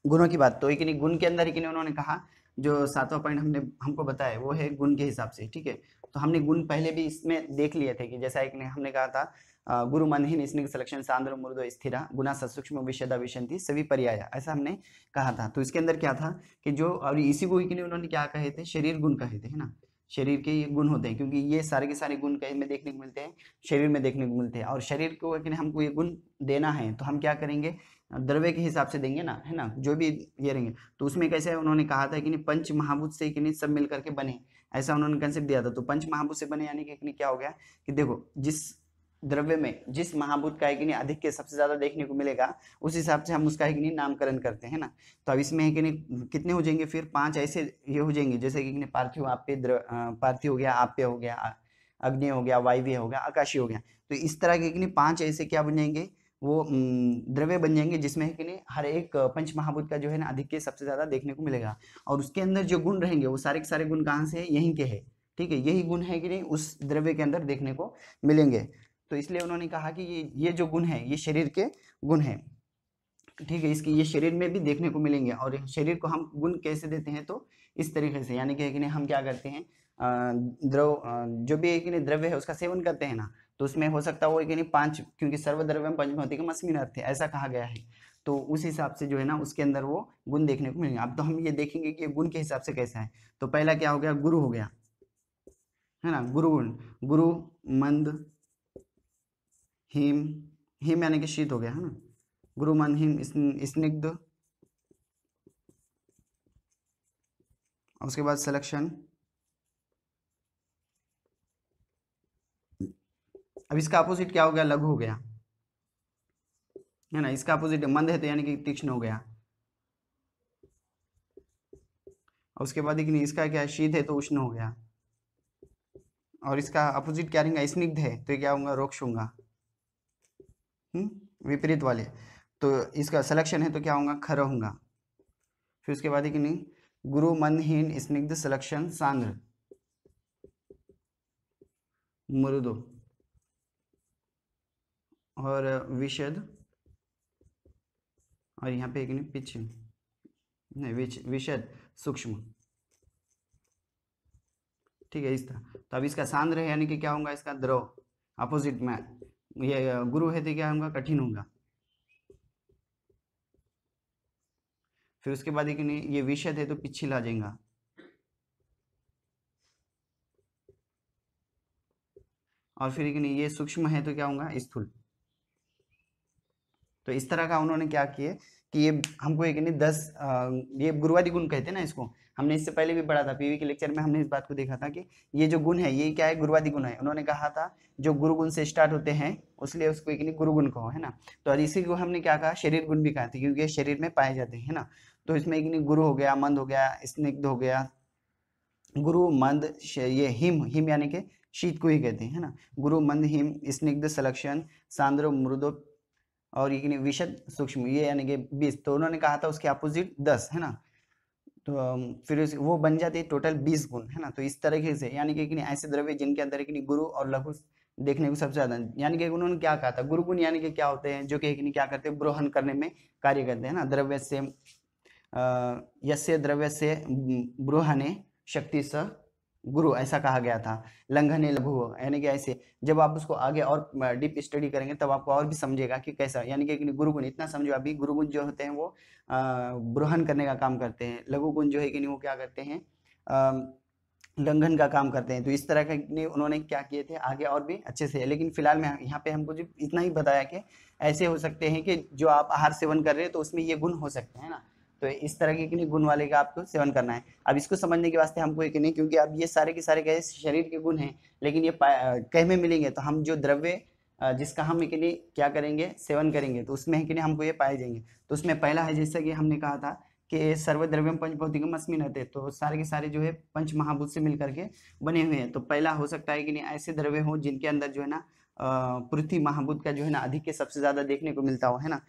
गुणों की बात। तो एक नहीं गुण के अंदर एक नहीं उन्होंने कहा, जो सातवां पॉइंट हमने हमको बताया वो है गुण के हिसाब से, ठीक है। तो हमने गुण पहले भी इसमें देख लिए थे कि जैसा एक ने हमने कहा था गुरु मनहीन स्निग्ध सलक्षण सांद्र मृदो स्थिरा गुना सूक्ष्म विशदा विशंति सभी पर्याय, ऐसा हमने कहा था। तो इसके अंदर क्या था कि जो, और इसी को के लिए उन्होंने क्या कहे थे, शरीर गुण कहे थे, है ना। शरीर के ये गुण होते हैं, क्योंकि ये सारे के सारे गुण कहीं में देखने को मिलते हैं, शरीर में देखने को मिलते हैं। और शरीर को हमको ये गुण देना है तो हम क्या करेंगे, द्रव्य के हिसाब से देंगे ना, है ना, जो भी ये रहेंगे। तो उसमें कैसे उन्होंने कहा था कि नहीं पंच महाभूत से कि नहीं सब मिल करके बने, ऐसा उन्होंने कंसेप्ट दिया था। तो पंच महाभूत से बने यानी कि क्या हो गया कि देखो जिस द्रव्य में जिस महाभूत का है कि नहीं अधिक के सबसे ज्यादा देखने को मिलेगा, उस हिसाब से हम उसका है कि नहीं नामकरण करते हैं ना। तो अब इसमें है कि नहीं कितने हो जाएंगे फिर, पांच ऐसे ये हो जाएंगे, जैसे कि पार्थिव आप्य पार्थिव हो गया, आप्य हो गया, अग्नि हो गया, वायव्य हो गया, आकाशीय हो गया। तो इस तरह के कि नहीं पांच ऐसे क्या बन जाएंगे, वो द्रव्य बन जाएंगे, जिसमें है कि नहीं हर एक पंच महाभूत का जो है ना अधिक के सबसे ज्यादा देखने को मिलेगा। और उसके अंदर जो गुण रहेंगे वो सारे के सारे गुण कहाँ से है, यहीं के है, ठीक है। यही गुण है कि नहीं उस द्रव्य के अंदर देखने को मिलेंगे। तो इसलिए उन्होंने कहा कि ये जो गुण है ये शरीर के गुण है, ठीक है। इसके ये शरीर में भी देखने को मिलेंगे। और शरीर को हम गुण कैसे देते हैं, तो इस तरीके से, यानी कि नहीं हम क्या करते हैं, जो भी एक नहीं द्रव्य है उसका सेवन करते हैं ना, तो उसमें हो सकता है वो एक नहीं पांच, क्योंकि सर्वद्रव्यम पंचभौतिकम अस्मिन् अर्थे ऐसा कहा गया है। तो उस हिसाब से जो है ना उसके अंदर वो गुण देखने को मिलेंगे। अब तो हम ये देखेंगे कि गुण के हिसाब से कैसा है। तो पहला क्या हो गया, गुरु हो गया, है ना, गुरु गुण, गुरु मंद हिम, हिम यानी कि शीत हो गया, है ना, गुरु मंद हिम स्निग्ध, उसके बाद सिलेक्शन। अब इसका अपोजिट क्या हो गया, लघु हो गया, है ना। इसका अपोजिट मंद है तो यानी कि तीक्ष्ण हो गया। और उसके बाद नहीं इसका क्या है, शीत है तो उष्ण हो गया। और इसका अपोजिट क्या रहेगा, स्निग्ध है तो क्या होगा, रोक्ष होगा, विपरीत वाले। तो इसका सिलेक्शन है तो क्या होगा, खर होगा। फिर उसके बाद नहीं गुरु मनहीन स्निग्ध सिलेक्शन सांद्र मृदु और विशद, और यहाँ पे एक नहीं पिच नहीं विशद सूक्ष्म, ठीक है। इस तरह तो अब इसका सांद्र है यानी कि क्या होगा, इसका द्रव अपोजिट में, ये गुरु है तो क्या होगा, कठिन होगा। फिर उसके बाद नहीं ये विशद है तो पिछिला जाएगा। और फिर नहीं ये सूक्ष्म है तो क्या होगा, स्थूल। तो इस तरह का उन्होंने क्या किए कि ये हमको एक नहीं 10 ये गुरुवादी गुण कहते हैं ना इसको, हमने इससे पहले भी पढ़ा था, पीवी के लेक्चर में हमने इस बात को देखा था कि ये जो गुण है ये क्या है, गुरुवादी गुण है। उन्होंने कहा था जो गुरु गुण से स्टार्ट होते हैं उसलिए उसको एक नहीं गुरु गुण कहो, है ना। तो इसी को हमने क्या कहा, शरीर गुण भी कहा था, क्योंकि ये शरीर में पाए जाते हैं, है ना। तो इसमें एक नहीं गुरु हो गया, मंद हो गया, स्निग्ध हो गया, गुरु मंद, ये हिम, हिम यानी कि शीत को ही कहते हैं, है ना। गुरु मंद हिम स्निग्ध सलक्षण सांद्र मृदो और ये विशद सूक्ष्म, ये यानी कि 20। तो उन्होंने कहा था उसके अपोजिट 10, है ना। तो फिर वो बन जाते हैं टोटल 20 गुण, है ना। तो इस तरीके से यानी कि ऐसे द्रव्य जिनके अंदर एक गुरु और लघु देखने को सबसे ज्यादा, यानी कि उन्होंने क्या कहा था, गुरु गुण यानी कि क्या होते हैं, जो कि क्या करते हैं, ब्रोहन करने में कार्य करते हैं ना। द्रव्य से यस्य द्रव्य से ब्रोहने शक्ति स गुरु, ऐसा कहा गया था। लंघने लघु, यानी कि ऐसे जब आप उसको आगे और डीप स्टडी करेंगे तब आपको और भी समझेगा कि कैसा, यानी कि गुरु गुण इतना समझो अभी, गुरु गुण जो होते हैं वो ब्रोहन करने का काम करते हैं, लघु गुण जो है कि नहीं वो क्या करते हैं, लंघन का काम करते हैं। तो इस तरह का उन्होंने क्या किए थे, आगे और भी अच्छे से, लेकिन फिलहाल में यहाँ पे हमको जो इतना ही बताया कि ऐसे हो सकते हैं कि जो आप आहार सेवन कर रहे हैं तो उसमें ये गुण हो सकते हैं ना। तो इस तरह के गुण वाले का आपको सेवन करना है। अब इसको समझने के वास्ते हमको एक नहीं, क्योंकि अब ये सारे के सारे कैसे शरीर के गुण हैं, लेकिन ये कहीं में मिलेंगे, तो हम जो द्रव्य जिसका हम एक क्या करेंगे, सेवन करेंगे, तो उसमें है कि नहीं हमको ये पाए जाएंगे। तो उसमें पहला है, जैसा कि हमने कहा था कि सर्वद्रव्यम पंचभौतिकम अस्मिन् रहते, तो सारे के सारे जो है पंच महाभूत से मिलकर के बने हुए हैं। तो पहला हो सकता है कि नहीं ऐसे द्रव्य हो जिनके अंदर जो है ना पृथ्वी महाभूत का जो है ना अधिक के सबसे ज्यादा देखने को मिलता हो, है ना।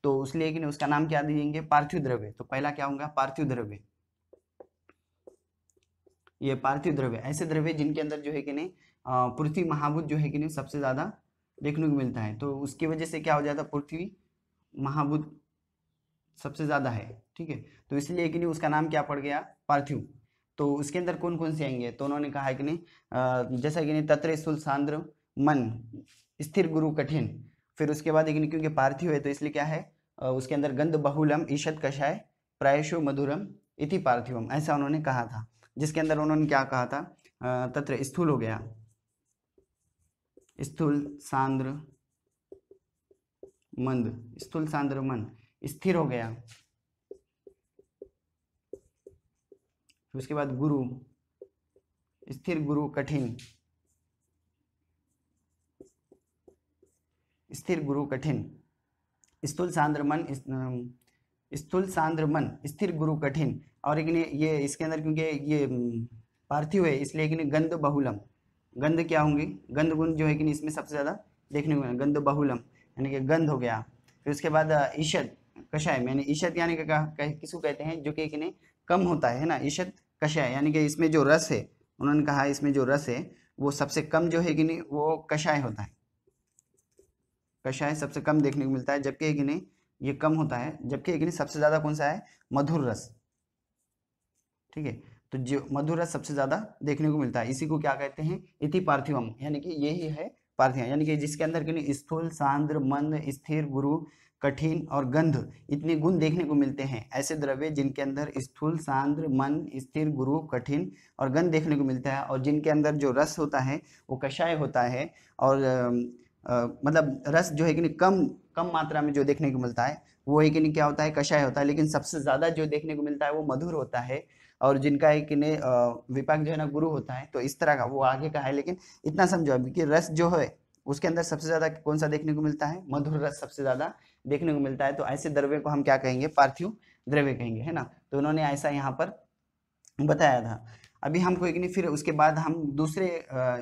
तो इसलिए कि नहीं उसका नाम क्या देंगे, पार्थिव द्रव्य। तो पहला क्या होगा, पार्थिव द्रव्य। ये पार्थिव द्रव्य ऐसे द्रव्य जिनके अंदर जो है कि नहीं पृथ्वी महाभूत जो है कि नहीं सबसे ज्यादा देखने को मिलता है। तो उसकी वजह से क्या हो जाता है, पृथ्वी महाभूत सबसे ज्यादा है, ठीक है। तो इसलिए कि नहीं उसका नाम क्या पड़ गया, पार्थिव। तो उसके अंदर कौन कौन से आएंगे, तो उन्होंने कहा है कि नहीं जैसा कि नहीं तत्र स्थूल सांद्र मन स्थिर गुरु कठिन। फिर उसके बाद एक क्योंकि पार्थिव है तो इसलिए क्या है उसके अंदर गंध बहुलम ईषद कषाय प्रायशो मधुरम इति पार्थिवम, ऐसा उन्होंने कहा था। जिसके अंदर उन्होंने क्या कहा था, तत्र स्थूल हो गया, स्थूल सांद्र मंद, स्थूल सांद्र मंद, स्थिर हो गया, उसके बाद गुरु, स्थिर गुरु कठिन, स्थिर गुरु कठिन, स्थूल सांद्र मन, स्थूल सांद्र मन स्थिर गुरु कठिन। और एक ये इसके अंदर क्योंकि ये पार्थिव है इसलिए कि गंध बहुलम, गंध क्या होंगी, गंध गुण जो है कि इसमें सबसे ज्यादा देखने को मिला, गंध बहुलम यानी कि गंध हो गया। फिर उसके बाद ईषद कषाय, मैंने ईषद यानी कि किसको कहते हैं, जो कि कम होता है ना, ईषद कषाय यानी कि इसमें जो रस है, उन्होंने कहा इसमें जो रस है वो सबसे कम जो है कि नहीं वो कषाय होता है, कषाय सबसे कम देखने को मिलता है, जबकि कि नहीं ये कम होता है, जबकि कि नहीं सबसे ज्यादा कौन सा है, मधुर रस, ठीक है। तो जो मधुर रस सबसे ज्यादा देखने को मिलता है, इसी को क्या कहते हैं, इति पार्थिवम, यानी कि यही है पार्थिव, यानी कि जिसके अंदर कि स्थूल सांद्र मंद स्थिर गुरु कठिन और गंध इतने गुण देखने को मिलते हैं। ऐसे द्रव्य जिनके अंदर स्थूल सांद्र मन स्थिर गुरु कठिन और गंध देखने को मिलता है, और जिनके अंदर जो रस होता है वो कषाय होता है, और मतलब रस जो है कि कम कम मात्रा में जो देखने को मिलता है वो है कि नहीं क्या होता है, कषाय होता है। लेकिन सबसे ज्यादा जो देखने को मिलता है वो मधुर होता है, और जिनका है कि विपाक जो है ना गुरु होता है। तो इस तरह का वो आगे का है, लेकिन इतना समझो अभी कि रस जो है उसके अंदर सबसे ज्यादा कौन सा देखने को मिलता है, मधुर रस सबसे ज्यादा देखने को मिलता है। तो ऐसे द्रव्य को हम क्या कहेंगे, पार्थिव द्रव्य कहेंगे, है ना। तो उन्होंने ऐसा यहाँ पर बताया था। अभी हमको एक नहीं, फिर उसके बाद हम दूसरे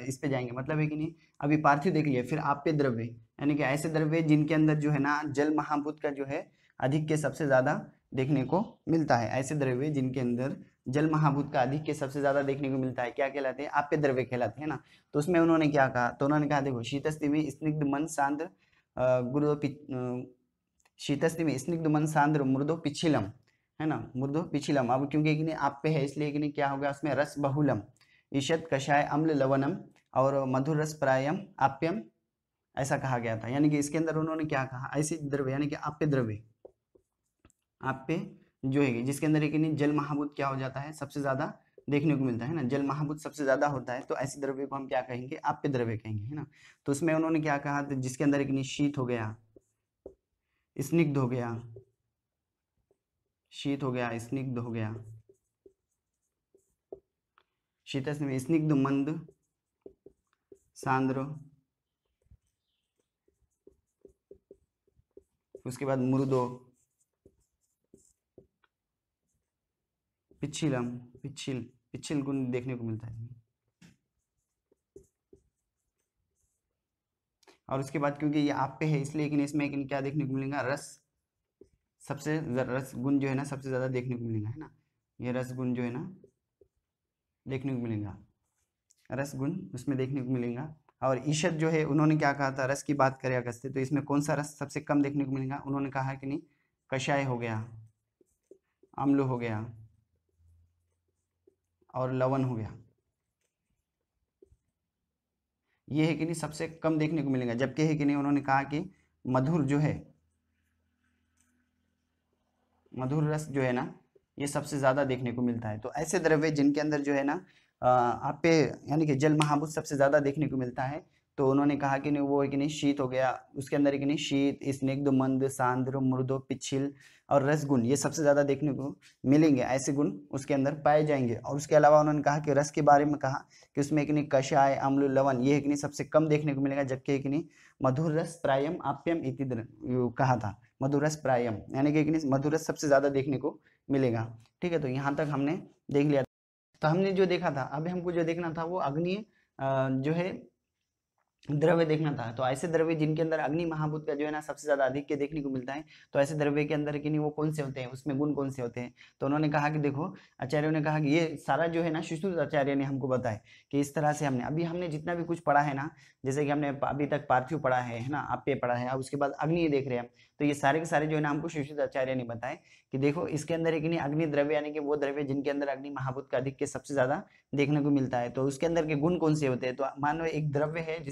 इस पे जाएंगे, मतलब है कि नहीं अभी पार्थिव देख लिए, फिर आप्य द्रव्य, यानी कि ऐसे द्रव्य जिनके अंदर जो है ना जल महाभूत का जो है अधिक के सबसे ज्यादा देखने को मिलता है। ऐसे द्रव्य जिनके अंदर जल महाभूत का अधिक के सबसे ज्यादा देखने को मिलता है क्या कहलाते हैं, आप्य द्रव्य कहलाते हैं ना। तो उसमें उन्होंने क्या कहा, तो उन्होंने कहा देखो शीतस्ति में स्निग्ध मन सांद्र गुरु, शीतस्ति में स्निग्ध मन सांद्र मृदो पिछिलम, है ना, मृदो पिछिलम। अब क्योंकि आप पे है इसलिए कि क्या होगा उसमें रस बहुलम ईषद कषाय अम्ल लवणम और मधुर रस प्रायम आप्यम, ऐसा कहा गया था। यानी कि इसके अंदर उन्होंने क्या कहा, ऐसे द्रव्य यानी कि आप्य द्रव्य, आप्य जो है जिसके अंदर एक जल महाभूत क्या हो जाता है सबसे ज्यादा देखने को मिलता है ना, जल महाभूत सबसे ज्यादा होता है, तो ऐसे द्रव्य को हम क्या कहेंगे, आप्य द्रव्य कहेंगे, है ना। तो उसमें उन्होंने क्या कहा, तो जिसके अंदर एक शीत हो गया, स्निग्ध हो गया, शीत हो गया, स्निग्ध हो गया, शीतस्निग्ध में स्निग्ध, मंद, सांद्र, उसके बाद मृदो, पिच्छिलम, पिच्छिल गुण देखने को मिलता है। और उसके बाद क्योंकि ये आप पे है इसलिए कि इसमें क्या देखने को मिलेगा, रस रस गुण जो है ना सबसे ज्यादा देखने को मिलेगा, है ना। ये रस गुण जो है ना देखने को मिलेगा, रस गुण उसमें देखने को मिलेगा। और ईषद जो है उन्होंने क्या कहा था, रस की बात करें अगस्त से, तो इसमें कौन सा रस सबसे कम देखने को मिलेगा, उन्होंने कहा है कि नहीं, कषाय हो गया, अम्ल हो गया और लवण हो गया, ये है कि नहीं सबसे कम देखने को मिलेगा। जबकि है कि नहीं उन्होंने कहा कि मधुर जो है, मधुर रस जो है ना ये सबसे ज्यादा देखने को मिलता है। तो ऐसे द्रव्य जिनके अंदर जो है ना आप पे यानी कि जल महाभूत सबसे ज्यादा देखने को मिलता है, तो उन्होंने कहा कि नहीं वो है कि नहीं शीत हो गया, उसके अंदर है कि नहीं शीत, स्निग्ध, मंद, सांद्र, मृदो, पिच्छिल और रसगुण, ये सबसे ज्यादा देखने को मिलेंगे, ऐसे गुण उसके अंदर पाए जाएंगे। और उसके अलावा उन्होंने कहा कि रस के बारे में कहा कि उसमें एक नहीं कषाय, अम्ल, लवण, ये है कि नहीं सबसे कम देखने को मिलेगा। जबकि एक नहीं मधुर रस, प्रायम, आप्यम इति कहा था, मधुर रस प्रायम, यानी कि एक नहीं मधुर रस सबसे ज्यादा देखने को मिलेगा। ठीक है, तो यहाँ तक हमने देख लिया। तो हमने जो देखा था, अभी हमको जो देखना था वो अग्नि जो है द्रव्य देखना था। तो ऐसे द्रव्य जिनके अंदर अग्नि महाभूत का जो है ना सबसे ज्यादा अधिक के देखने को मिलता है, तो ऐसे द्रव्य के अंदर कि नहीं वो कौन से होते हैं, उसमें गुण कौन से होते हैं। तो उन्होंने कहा कि देखो, आचार्यों ने कहा कि ये सारा जो है ना सुश्रुत आचार्य ने हमको बताया कि इस तरह से हमने जितना भी कुछ पढ़ा है ना, जैसे कि हमने अभी तक पार्थिव पढ़ा है ना, आप्य पढ़ा है, अब उसके बाद अग्नि देख रहे हैं। तो ये सारे के सारे जो है ना हमको सुश्रुत आचार्य ने बताए कि देखो इसके अंदर एक नहीं अग्नि द्रव्य यानी कि वो द्रव्य जिनके अंदर अग्नि महाभूत का अधिक के सबसे ज्यादा देखने को मिलता है। तो उसके अंदर के गुण कौन से होते हैं, तो मान लो एक द्रव्य है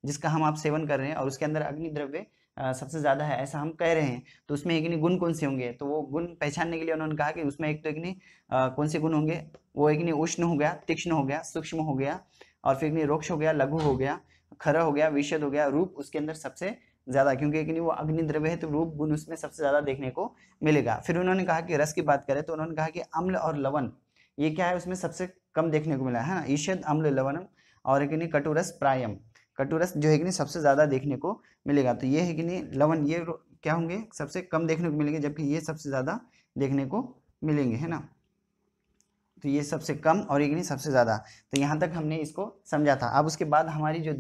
जिसका हम आप सेवन कर रहे हैं और उसके अंदर अग्नि द्रव्य सबसे ज्यादा है ऐसा हम कह रहे हैं, तो उसमें एक नहीं गुण कौन से होंगे, तो वो गुण पहचानने के लिए उन्होंने कहा कि उसमें एक तो एक नहीं कौन से गुण होंगे, वो एक नहीं उष्ण हो गया, तीक्ष्ण हो गया, सूक्ष्म हो गया, और फिर नहीं रोक्ष हो गया, लघु हो गया, खरा हो गया, विशद हो गया, रूप उसके अंदर सबसे ज्यादा, क्योंकि एक नहीं वो अग्नि द्रव्य है तो रूप गुण उसमें सबसे ज्यादा देखने को मिलेगा। फिर उन्होंने कहा कि रस की बात करें तो उन्होंने कहा कि अम्ल और लवण ये क्या है उसमें सबसे कम देखने को मिला है ना, ईषद, अम्ल, लवणम, और एक नहीं कटुरस, प्रायम, कटुरस जो है कि नहीं सबसे ज्यादा देखने को मिलेगा। तो ये है कि नहीं लवण ये क्या होंगे सबसे कम देखने को मिलेंगे, जबकि ये सबसे ज्यादा देखने को मिलेंगे, है ना। तो ये सबसे कम और एक नहीं सबसे ज्यादा। तो यहाँ तक हमने इसको समझा था। अब उसके बाद हमारी जो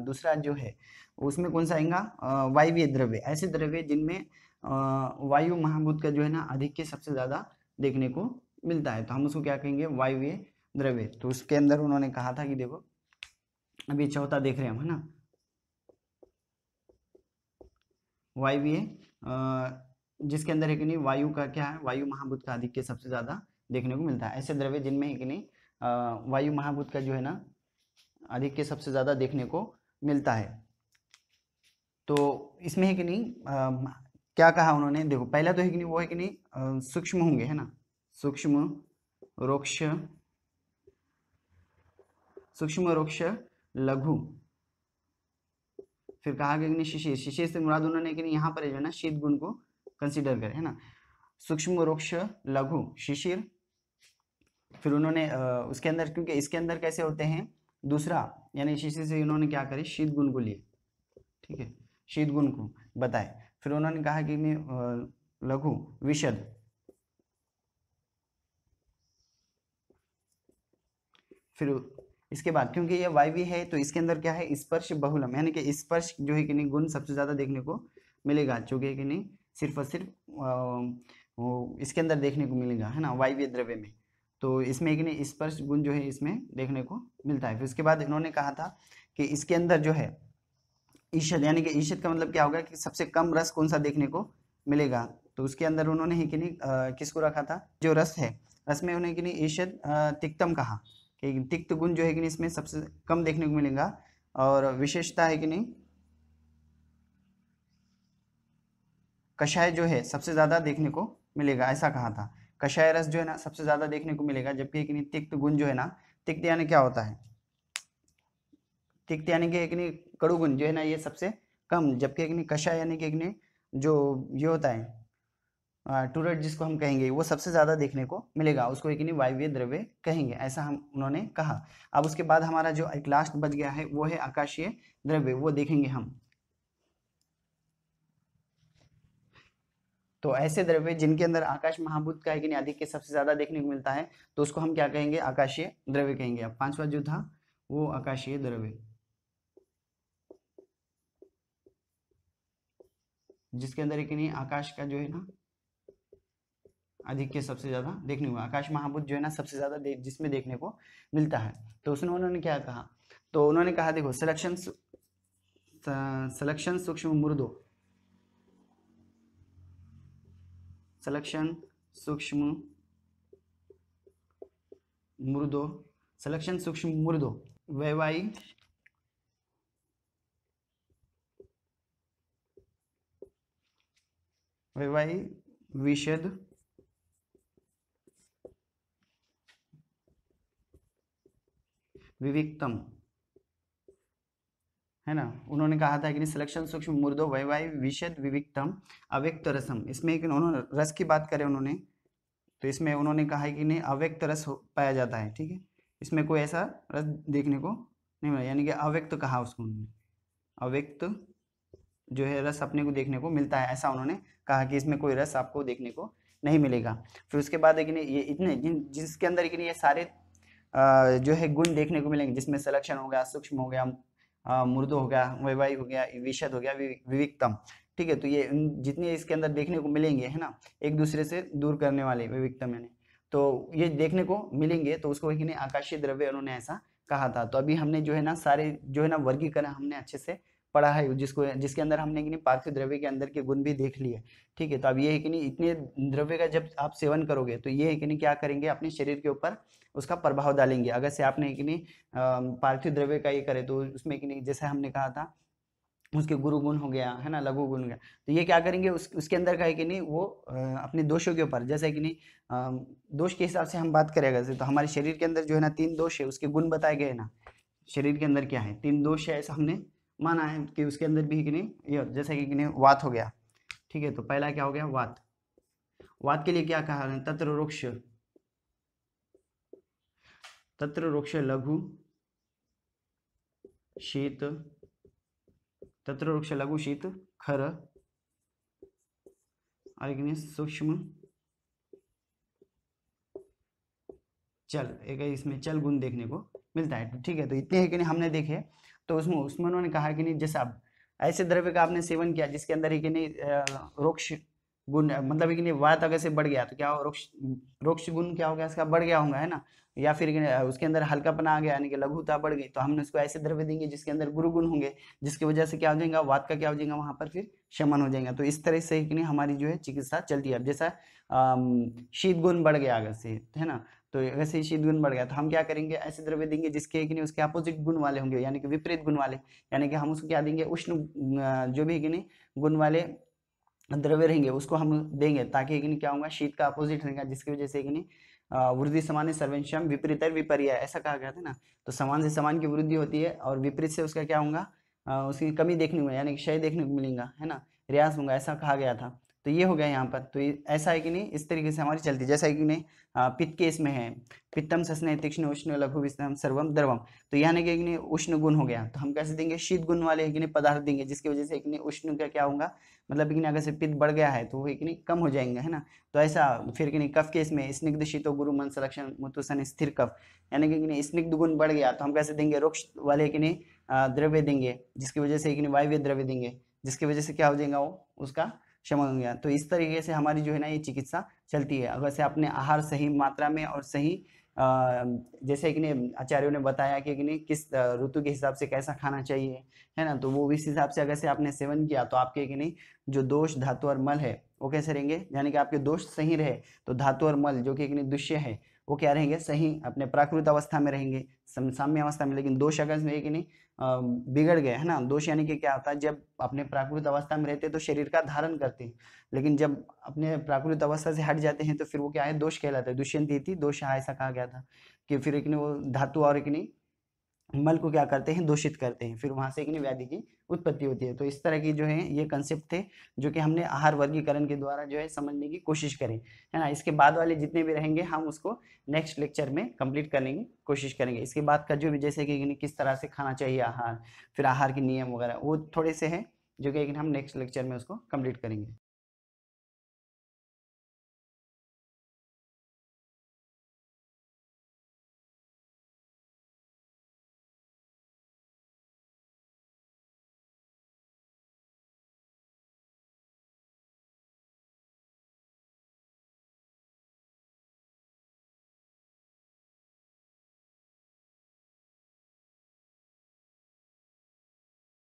दूसरा जो है उसमें कौन सा आएगा, वायवीय द्रव्य, ऐसे द्रव्य जिनमें वायु महाभूत का जो है ना अधिक के सबसे ज्यादा देखने को मिलता है, तो हम उसको क्या कहेंगे, वायवीय द्रव्य। तो उसके अंदर उन्होंने कहा था कि देखो अभी चौथा देख रहे हैं हम, है ना, वायवीय जिसके अंदर है कि नहीं वायु का क्या है, वायु महाभूत का आधिक्य सबसे ज्यादा देखने को मिलता है। ऐसे द्रव्य जिनमें है कि नहीं वायु महाभूत का जो है ना आधिक्य सबसे ज्यादा देखने को मिलता है। तो इसमें है कि नहीं क्या कहा उन्होंने, देखो पहला तो है कि नहीं वो है कि नहीं सूक्ष्म होंगे, है ना, सूक्ष्म, रोक्ष, सूक्ष्म, रोक्ष, लघु, फिर कहा गया कि नहीं शिशिर, शिशिर से मुराद उन्होंने कि नहीं यहाँ पर जो है ना शीत गुण को कंसीडर करें, है ना, सूक्ष्म, रोक्ष, लघु, शिशिर। फिर उन्होंने उसके अंदर क्योंकि इसके अंदर कैसे होते हैं दूसरा, यानी शिशिर से उन्होंने क्या करे शीत गुण को लिए, ठीक है, शीत गुण को बताए। फिर उन्होंने कहा कि नहीं लघु, विशद, फिर इसके बाद क्योंकि ये वायवी है तो इसके अंदर क्या है स्पर्श बहुलम, यानी कि स्पर्श जो है कि नहीं गुण सबसे ज्यादा देखने को मिलेगा, जो कि नहीं सिर्फ और सिर्फ इसके अंदर देखने को मिलेगा, है ना, वायवीय द्रव्य में। तो इसमें एक नहीं स्पर्श गुण जो है इसमें देखने को मिलता है। फिर उसके बाद इन्होंने कहा था कि इसके अंदर जो है ईषद, यानी कि ईषद का मतलब क्या होगा कि सबसे कम रस कौन सा देखने को मिलेगा। तो उसके अंदर उन्होंने ही कि नहीं किसको रखा था, जो रस है, रस में उन्हें कि नहीं ईषद तिक्तम कहा कि तिक्त गुण जो है कि नहीं इसमें सबसे कम देखने को मिलेगा। और विशेषता है कि नहीं कषाय जो है सबसे ज्यादा देखने को मिलेगा, ऐसा कहा था, कषाय रस जो है ना सबसे ज्यादा देखने को मिलेगा। जबकि कि नहीं तिक्त गुण जो है ना, तिक्त यानी क्या होता है, तिक्त यानी कि एक नहीं कड़ू गुण जो है ना ये सबसे कम, जबकि एक नहीं कषाय यानी कि एक नहीं जो ये होता है टूरट जिसको हम कहेंगे वो सबसे ज़्यादा देखने को मिलेगा, उसको एक नहीं वायवीय द्रव्य कहेंगे, ऐसा हम उन्होंने कहा। अब उसके बाद हमारा जो एक लास्ट बच गया है वो है आकाशीय द्रव्य, वो देखेंगे हम। तो ऐसे द्रव्य जिनके अंदर आकाश महाभूत का है कि नहीं आधिक्य सबसे ज्यादा देखने को मिलता है, तो उसको हम क्या कहेंगे, आकाशीय द्रव्य कहेंगे। अब पांचवा जो था वो आकाशीय द्रव्य, जिसके अंदर एक नहीं आकाश का जो है ना आधिक्य सबसे ज्यादा देखने को, आकाश महाभूत जो है ना सबसे ज्यादा जिसमें देखने को मिलता है। तो उसने उन्होंने क्या कहा, तो उन्होंने कहा देखो सलेक्शन सूक्ष्म मुर्दो, सलेक्शन सूक्ष्म मुर्दो, सलेक्शन सूक्ष्म मुर्दो वैवाई वैवाई विशद विविक्तम, है ना। उन्होंने कहा था कि सिलेक्शन सूक्ष्म मुर्दो वैवाई विशद विविक्तम अव्यक्त रसम, इसमें एक उन्होंने रस की बात करें उन्होंने, तो इसमें उन्होंने कहा है कि नहीं अव्यक्त रस पाया जाता है, ठीक है, इसमें कोई ऐसा रस देखने को नहीं मिला, यानी कि अव्यक्त कहा उसको उन्होंने, अव्यक्त जो है रस अपने को देखने को मिलता है, ऐसा उन्होंने कहा कि इसमें कोई रस आपको देखने को नहीं मिलेगा। फिर उसके बाद है कि नहीं ये इतने जिसके अंदर कि नहीं ये सारे जो है गुण देखने को मिलेंगे, जिसमें सलेक्शन हो गया, सूक्ष्म हो गया, मुर्दो हो गया, वैवाही हो गया, विशद हो गया, विविक्तम, ठीक है। तो ये जितने इसके अंदर देखने को मिलेंगे, है ना, एक दूसरे से दूर करने वाले विविक्तम यानी, तो ये देखने को मिलेंगे, तो उसको एक आकाशीय द्रव्य उन्होंने ऐसा कहा था। तो अभी हमने जो है ना सारे जो है ना वर्गीकरण हमने अच्छे से पढ़ा है, जिसको जिसके अंदर हमने कि नहीं पार्थिव द्रव्य के अंदर के गुण भी देख लिए, ठीक है। तो अब ये है कि नहीं इतने द्रव्य का जब आप सेवन करोगे तो ये है कि नहीं क्या करेंगे, अपने शरीर के ऊपर उसका प्रभाव डालेंगे। अगर से आपने कि नहीं पार्थिव द्रव्य का ये करे तो उसमें कि नहीं जैसे हमने कहा था उसके गुरु गुण हो गया, है ना, लघु गुण हो गया, तो ये क्या करेंगे उसके अंदर का है कि नहीं वो अपने दोषों के ऊपर, जैसे कि नहीं दोष के हिसाब से हम बात करेंगे तो हमारे शरीर के अंदर जो है ना 3 दोष है, उसके गुण बताए गए ना, शरीर के अंदर क्या है 3 दोष है, ऐसा हमने माना है कि उसके अंदर भी कि नहीं ये जैसे कि नहीं वात हो गया, ठीक है। तो पहला क्या हो गया वात, वात के लिए क्या कहा, तत्र रुक्ष, तत्र रुक्ष लघु शीत, तत्र रुक्ष लघु शीत खर, और एक सूक्ष्म चल, एक इसमें चल गुण देखने को मिलता है, ठीक है। तो इतने है कि नहीं हमने देखे, तो उसमें उसमें उन्होंने कहा कि नहीं जैसे अब ऐसे द्रव्य का आपने सेवन किया जिसके अंदर है कि नहीं रोक्ष गुण, मतलब कि नहीं वात अगर से बढ़ गया तो क्या हो, रोक्ष रोक्ष गुण क्या हो गया इसका बढ़ गया होगा, है ना, या फिर उसके अंदर हल्कापना आ गया यानी कि लघुता बढ़ गई, तो हमने उसको ऐसे द्रव्य देंगे जिसके अंदर गुरु गुण होंगे, जिसकी वजह से क्या हो जाएगा, वात का क्या हो जाएगा वहां पर फिर शमन हो जाएगा। तो इस तरह से कि नहीं हमारी जो है चिकित्सा चलती है। अब जैसा शीत गुण बढ़ गया अगर से, है ना, तो अगर से शीत गुण बढ़ गया तो हम क्या करेंगे, ऐसे द्रव्य देंगे जिसके कि नहीं उसके अपोजिट गुण वाले होंगे, यानी कि विपरीत गुण वाले, यानी कि हम उसको क्या देंगे, उष्ण जो भी कि नहीं गुण वाले द्रव्य रहेंगे उसको हम देंगे, ताकि कि नहीं क्या होगा, शीत का अपोजिट रहेगा, जिसकी वजह से कि नहीं वृद्धि समान सर्वंशम विपरीत विपर्य, ऐसा कहा गया था ना। तो समान से समान की वृद्धि होती है और विपरीत से उसका क्या होगा, उसकी कमी देखने को यानी कि क्षय देखने को मिलेगा, है ना, ह्रास होगा, ऐसा कहा गया था। तो ये हो गया यहाँ पर। तो ऐसा है कि नहीं इस तरीके से हमारी चलती है, जैसा है कि नहीं पित्त के इसमें है पित्तम सस्ने तीक्ष्ण उष्ण लघु विस्ताम सर्वम द्रवम, तो यानी कि नहीं उष्ण गुण हो गया, तो हम कैसे देंगे, शीत गुण वाले है कि नहीं पदार्थ देंगे, जिसकी वजह से कि नहीं उष्ण का क्या होगा, मतलब कि अगर से पित्त बढ़ गया है तो वो कि नहीं कम हो जाएंगे, है ना। तो ऐसा फिर कि नहीं कफ के इसमें स्निग्ध शीतो गुरु मन संरक्षण मुतुसन स्थिर कफ, यानी कि नहीं स्निग्ध गुण बढ़ गया तो हम कैसे देंगे, रुक्ष वाले कि नहीं द्रव्य देंगे, जिसकी वजह से कि नहीं वायव्य द्रव्य देंगे, जिसकी वजह से क्या हो जाएगा वो उसका शमन हो गया। तो इस तरीके से हमारी जो है ना ये चिकित्सा चलती है। अगर से अपने आहार सही मात्रा में और सही जैसे कि नहीं आचार्यों ने बताया कि नहीं किस ऋतु के हिसाब से कैसा खाना चाहिए, है ना, तो वो इस हिसाब से अगर से आपने सेवन किया तो आपके कि नहीं जो दोष धातु और मल है वो कैसे रहेंगे, यानी कि आपके दोष सही रहे तो धातु और मल जो कि नहीं दुष्य है वो क्या रहेंगे, सही अपने प्राकृत अवस्था में रहेंगे, साम्य अवस्था में। लेकिन दोष अगर कि नहीं बिगड़ गए, है ना, दोष यानी कि क्या होता है, जब अपने प्राकृत अवस्था में रहते हैं तो शरीर का धारण करते हैं, लेकिन जब अपने प्राकृत अवस्था से हट जाते हैं तो फिर वो क्या है, दोष कहलाता है, दुष्यंती थी दोष, ऐसा कहा गया था कि फिर एक वो धातु और एक मल को क्या करते हैं, दूषित करते हैं, फिर वहां से एक व्याधि की उत्पत्ति होती है। तो इस तरह की जो है ये कंसेप्ट थे जो कि हमने आहार वर्गीकरण के द्वारा जो है समझने की कोशिश करें, है ना। इसके बाद वाले जितने भी रहेंगे हम उसको नेक्स्ट लेक्चर में कंप्लीट करने की कोशिश करेंगे। इसके बाद का जो भी जैसे कि किस तरह से खाना चाहिए आहार, फिर आहार के नियम वगैरह वो थोड़े से हैं जो कि हम नेक्स्ट लेक्चर में उसको कंप्लीट करेंगे।